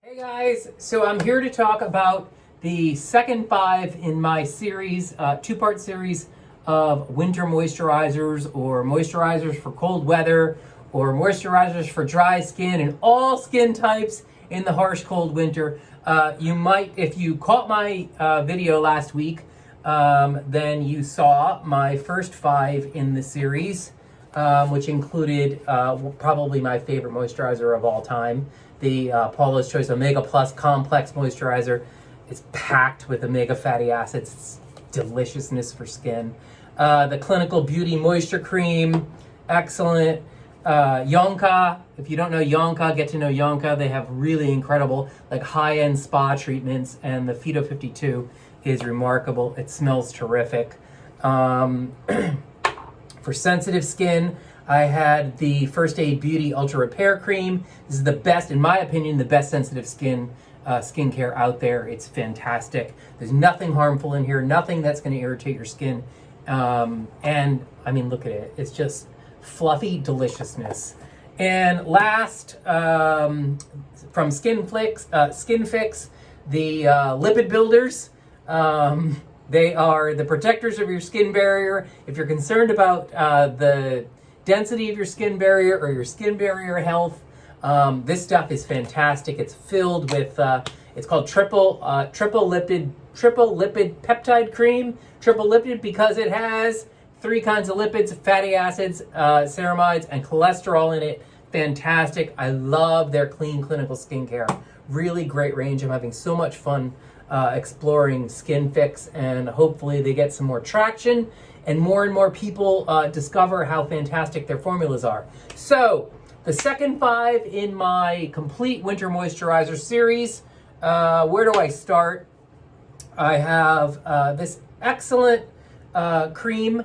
Hey guys, so I'm here to talk about the second 5 in my series, two-part series of winter moisturizers or moisturizers for cold weather or moisturizers for dry skin and all skin types in the harsh cold winter. You might, if you caught my video last week, then you saw my first 5 in the series, which included probably my favorite moisturizer of all time. The Paula's Choice Omega Plus Complex Moisturizer. It's packed with omega fatty acids. It's deliciousness for skin. The Clinical Beauty Moisture Cream, excellent. Yonka, if you don't know Yonka, get to know Yonka. They have really incredible, like high-end spa treatments, and the Phyto 52 is remarkable. It smells terrific. For sensitive skin, I had the First Aid Beauty Ultra Repair Cream. This is the best, in my opinion, the best sensitive skin skincare out there. It's fantastic. There's nothing harmful in here, nothing that's going to irritate your skin. And I mean, look at it. It's just fluffy deliciousness. And last, from SkinFix, the lipid builders. They are the protectors of your skin barrier. If you're concerned about the density of your skin barrier or your skin barrier health, this stuff is fantastic. It's filled with, it's called triple lipid peptide cream. Triple lipid because it has 3 kinds of lipids, fatty acids, ceramides, and cholesterol in it. Fantastic. I love their clean clinical skincare. Really great range. I'm having so much fun exploring SkinFix, and hopefully they get some more traction and more people discover how fantastic their formulas are. So, the second 5 in my complete winter moisturizer series. Where do I start? I have this excellent cream,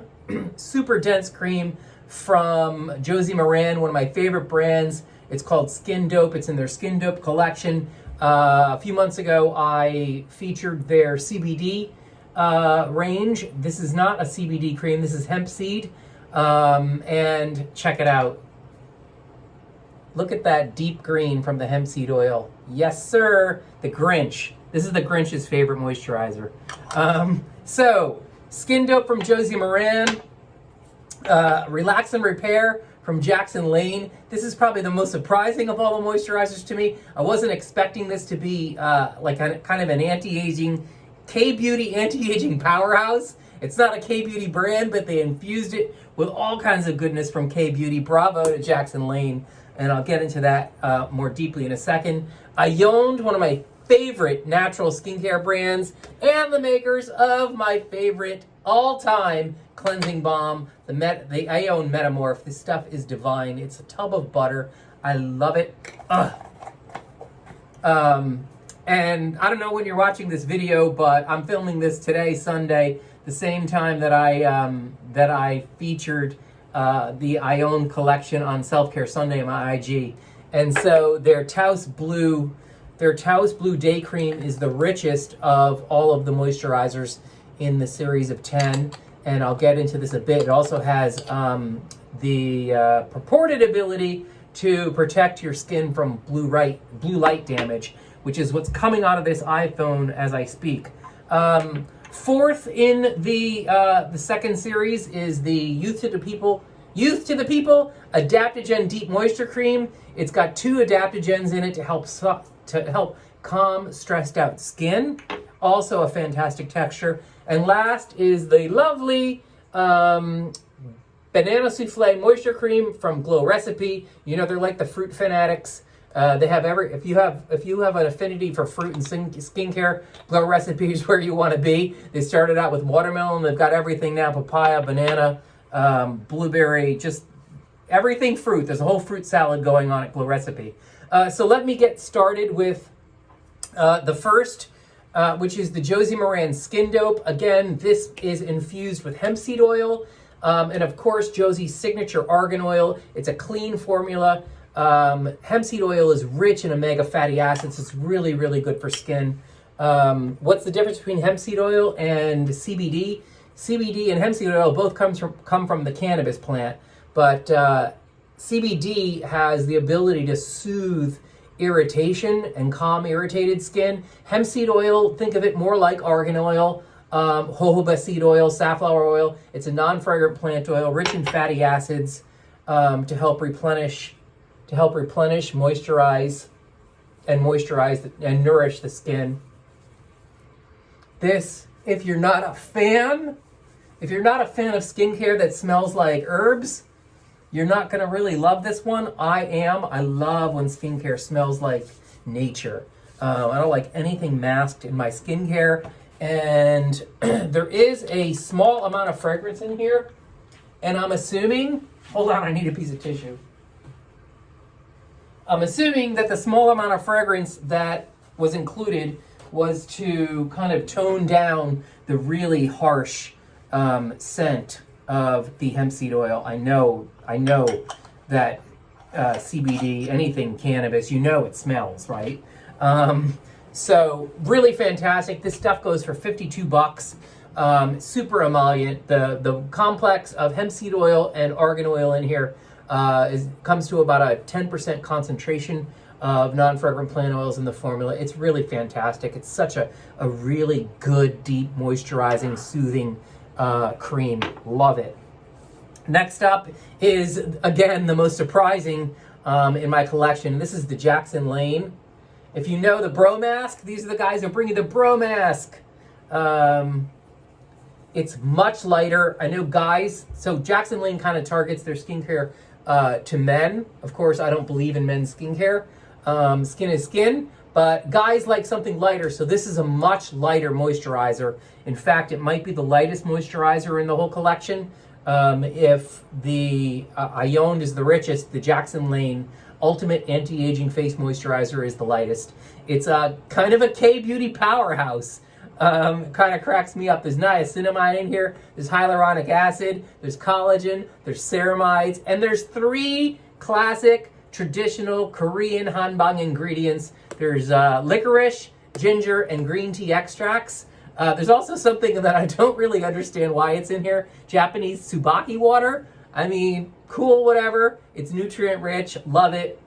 super dense cream from Josie Maran, one of my favorite brands. It's called Skin Dope. It's in their Skin Dope collection. A few months ago, I featured their CBD range. This is not a CBD cream. This is hemp seed. And check it out. Look at that deep green from the hemp seed oil. Yes, sir. The Grinch. This is the Grinch's favorite moisturizer. So, Skin Dope from Josie Maran. Relax and Repair from Jaxon Lane. This is probably the most surprising of all the moisturizers to me. I wasn't expecting this to be like kind of an anti-aging, K-Beauty anti-aging powerhouse. It's not a K-Beauty brand, but they infused it with all kinds of goodness from K-Beauty. Bravo to Jaxon Lane, and I'll get into that more deeply in a second. Ayond, one of my favorite natural skincare brands, and the makers of my favorite all-time cleansing balm, the Ayond Metamorph. This stuff is divine. It's a tub of butter. I love it. And I don't know when you're watching this video, but I'm filming this today, Sunday, the same time that I featured the Ayond collection on Self Care Sunday on my IG. And so their Taos Blue Day Cream is the richest of all of the moisturizers in the series of 10, and I'll get into this a bit. It also has the purported ability to protect your skin from blue light damage, which is what's coming out of this iPhone as I speak. Fourth in the second series is the Youth to the People Adaptogen Deep Moisture Cream. It's got 2 adaptogens in it to help calm stressed out skin. Also a fantastic texture. And last is the lovely Banana Souffle Moisture Cream from Glow Recipe. You know, they're like the fruit fanatics. They have if you have an affinity for fruit and skincare, Glow Recipe is where you want to be. They started out with watermelon. They've got everything now: papaya, banana, blueberry, just everything fruit. There's a whole fruit salad going on at Glow Recipe. So let me get started with the first, which is the Josie Maran Skin Dope. Again, this is infused with hemp seed oil, and of course Josie's signature argan oil. It's a clean formula. Hemp seed oil is rich in omega fatty acids. It's really, really good for skin. What's the difference between hemp seed oil and CBD? CBD and hemp seed oil both come from the cannabis plant, but CBD has the ability to soothe irritation and calm irritated skin. Hemp seed oil, think of it more like argan oil, jojoba seed oil, safflower oil. It's a non-fragrant plant oil rich in fatty acids to help replenish, moisturize and nourish the skin. This, if you're not a fan of skincare that smells like herbs, you're not going to really love this one. I am. I love when skincare smells like nature. I don't like anything masked in my skincare. And there is a small amount of fragrance in here. And I'm assuming, hold on, I need a piece of tissue. I'm assuming that the small amount of fragrance that was included was to kind of tone down the really harsh scent of the hemp seed oil. I know that CBD, anything cannabis, it smells, right? So really fantastic. This stuff goes for $52. Super emollient. The complex of hemp seed oil and argan oil in here comes to about a 10% concentration of non-fragrant plant oils in the formula. It's really fantastic. It's such a really good, deep, moisturizing, soothing cream. Love it. Next up is, again, the most surprising in my collection. This is the Jaxon Lane. If you know the Bro Mask, these are the guys who bring you the Bro Mask. It's much lighter. I know guys, so Jaxon Lane kind of targets their skincare to men. Of course, I don't believe in men's skincare. Skin is skin, but guys like something lighter, so this is a much lighter moisturizer. In fact, it might be the lightest moisturizer in the whole collection. If the Ayond is the richest, the Jaxon Lane Ultimate Anti-Aging Face Moisturizer is the lightest. It's a kind of a K-beauty powerhouse. Kind of cracks me up. There's niacinamide in here, there's hyaluronic acid, there's collagen, there's ceramides, and there's 3 classic traditional Korean hanbang ingredients. There's licorice, ginger, and green tea extracts. There's also something that I don't really understand why it's in here. Japanese tsubaki water. I mean, cool, whatever. It's nutrient rich. Love it.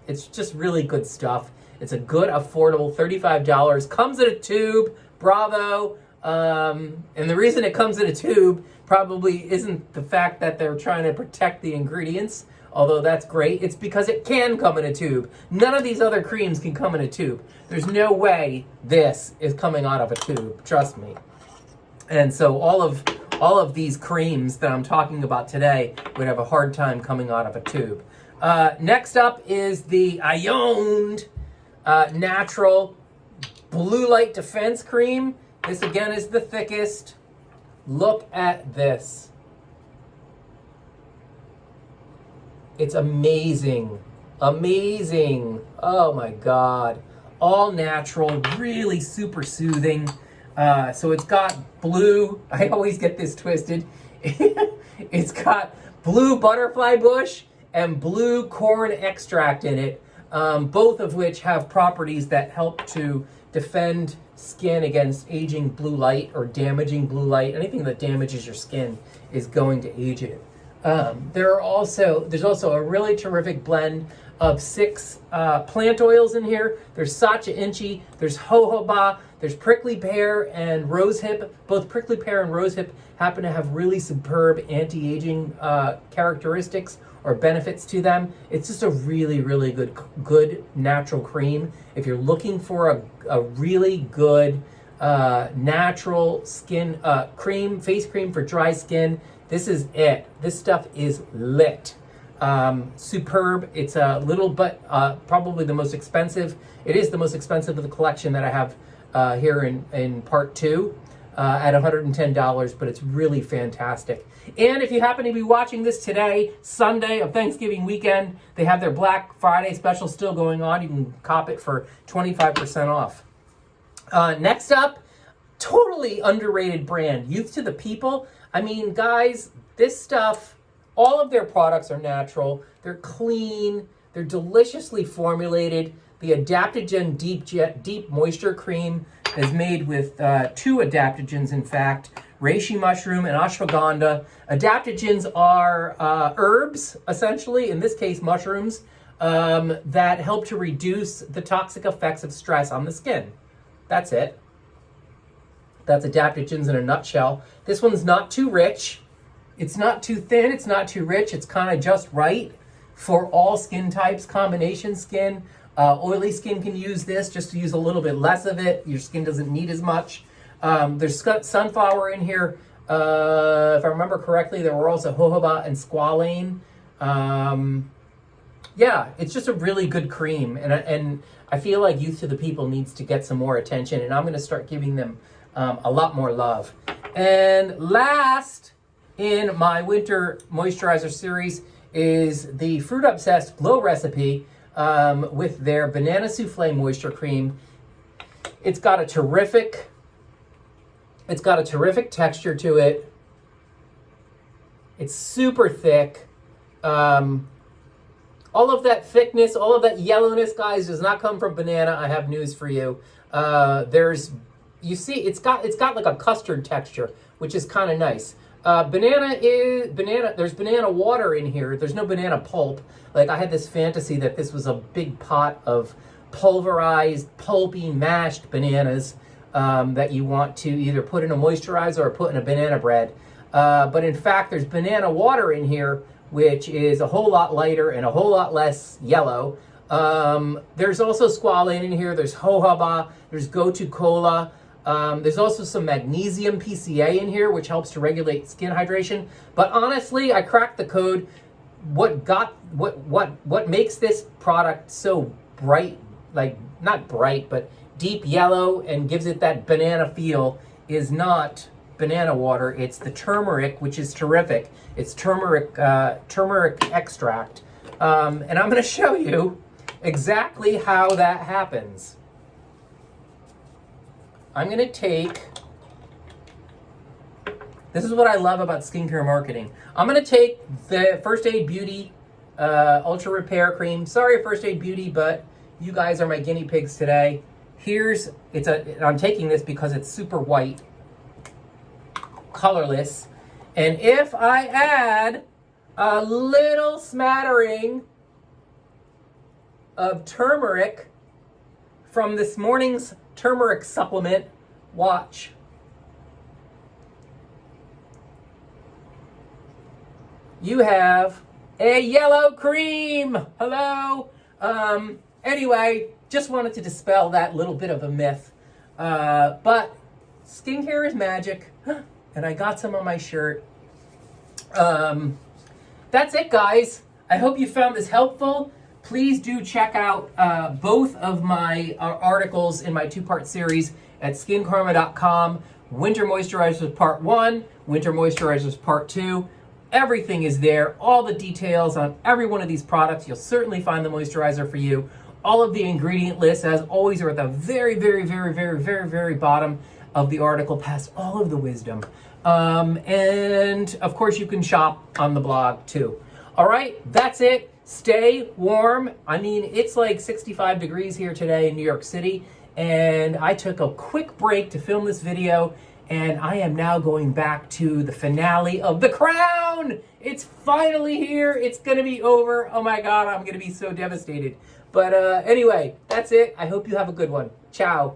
It's just really good stuff. It's a good, affordable $35. Comes in a tube. Bravo. And the reason it comes in a tube probably isn't the fact that they're trying to protect the ingredients, although that's great. It's because it can come in a tube. None of these other creams can come in a tube. There's no way this is coming out of a tube, trust me. And so all of these creams that I'm talking about today would have a hard time coming out of a tube. Next up is the Ayond Natural Blue Light Defense Cream. This again is the thickest. Look at this. It's amazing. Amazing. Oh my God. All natural, really super soothing. So it's got blue, I always get this twisted. It's got blue butterfly bush and blue corn extract in it, both of which have properties that help to defend skin against aging blue light or damaging blue light. Anything that damages your skin is going to age it. There's also a really terrific blend of 6 plant oils in here. There's Sacha Inchi, there's jojoba, there's prickly pear and rosehip. Both prickly pear and rosehip happen to have really superb anti-aging characteristics or benefits to them. It's just a really, really good natural cream. If you're looking for a really good natural skin cream, face cream for dry skin, this is it. This stuff is lit. Superb. It's a little bit, probably the most expensive. It is the most expensive of the collection that I have here in part 2 at $110, but it's really fantastic. And if you happen to be watching this today, Sunday of Thanksgiving weekend, they have their Black Friday special still going on. You can cop it for 25% off. Next up, totally underrated brand, Youth to the People. I mean, guys, this stuff, all of their products are natural. They're clean. They're deliciously formulated. The Adaptogen Deep Moisture Cream is made with 2 adaptogens, in fact, reishi mushroom and ashwagandha. Adaptogens are herbs, essentially, in this case, mushrooms, that help to reduce the toxic effects of stress on the skin. That's it. That's adaptogens in a nutshell. This one's not too rich. It's not too thin. It's not too rich. It's kind of just right for all skin types, combination skin. Oily skin can use this, just to use a little bit less of it. Your skin doesn't need as much. There's sunflower in here. If I remember correctly, there were also jojoba and squalane. Yeah, it's just a really good cream. And I feel like Youth to the People needs to get some more attention. And I'm going to start giving them a lot more love. And last in my winter moisturizer series is the Fruit Obsessed Glow Recipe with their Banana Souffle Moisture Cream. It's got a terrific texture to it. It's super thick. All of that thickness, all of that yellowness, guys, does not come from banana. I have news for you. You see, it's got like a custard texture, which is kind of nice. There's banana water in here. There's no banana pulp. Like, I had this fantasy that this was a big pot of pulverized, pulpy, mashed bananas that you want to either put in a moisturizer or put in a banana bread. But in fact, there's banana water in here, which is a whole lot lighter and a whole lot less yellow. There's also squalane in here. There's jojoba. There's gotu kola. There's also some magnesium PCA in here, which helps to regulate skin hydration. But honestly, I cracked the code. What makes this product so bright, like not bright, but deep yellow and gives it that banana feel is not banana water. It's the turmeric, which is terrific. It's turmeric extract. And I'm going to show you exactly how that happens. I'm going to take, this is what I love about skincare marketing. I'm going to take the First Aid Beauty Ultra Repair Cream. Sorry, First Aid Beauty, but you guys are my guinea pigs today. I'm taking this because it's super white, colorless. And if I add a little smattering of turmeric from this morning's turmeric supplement, watch. You have a yellow cream. Hello. Anyway, just wanted to dispel that little bit of a myth. But skincare is magic. And I got some on my shirt. That's it, guys. I hope you found this helpful. Please do check out both of my articles in my two-part series at SKINCARMA.com. Winter Moisturizers Part I, Winter Moisturizers Part 2. Everything is there. All the details on every one of these products. You'll certainly find the moisturizer for you. All of the ingredient lists, as always, are at the very, very, very, very, very, very bottom of the article, past all of the wisdom. And, of course, you can shop on the blog, too. All right, that's it. Stay warm. I mean, it's like 65 degrees here today in New York City, and I took a quick break to film this video, and I am now going back to the finale of The Crown. It's finally here. It's going to be over. Oh my God, I'm going to be so devastated. But anyway, that's it. I hope you have a good one. Ciao.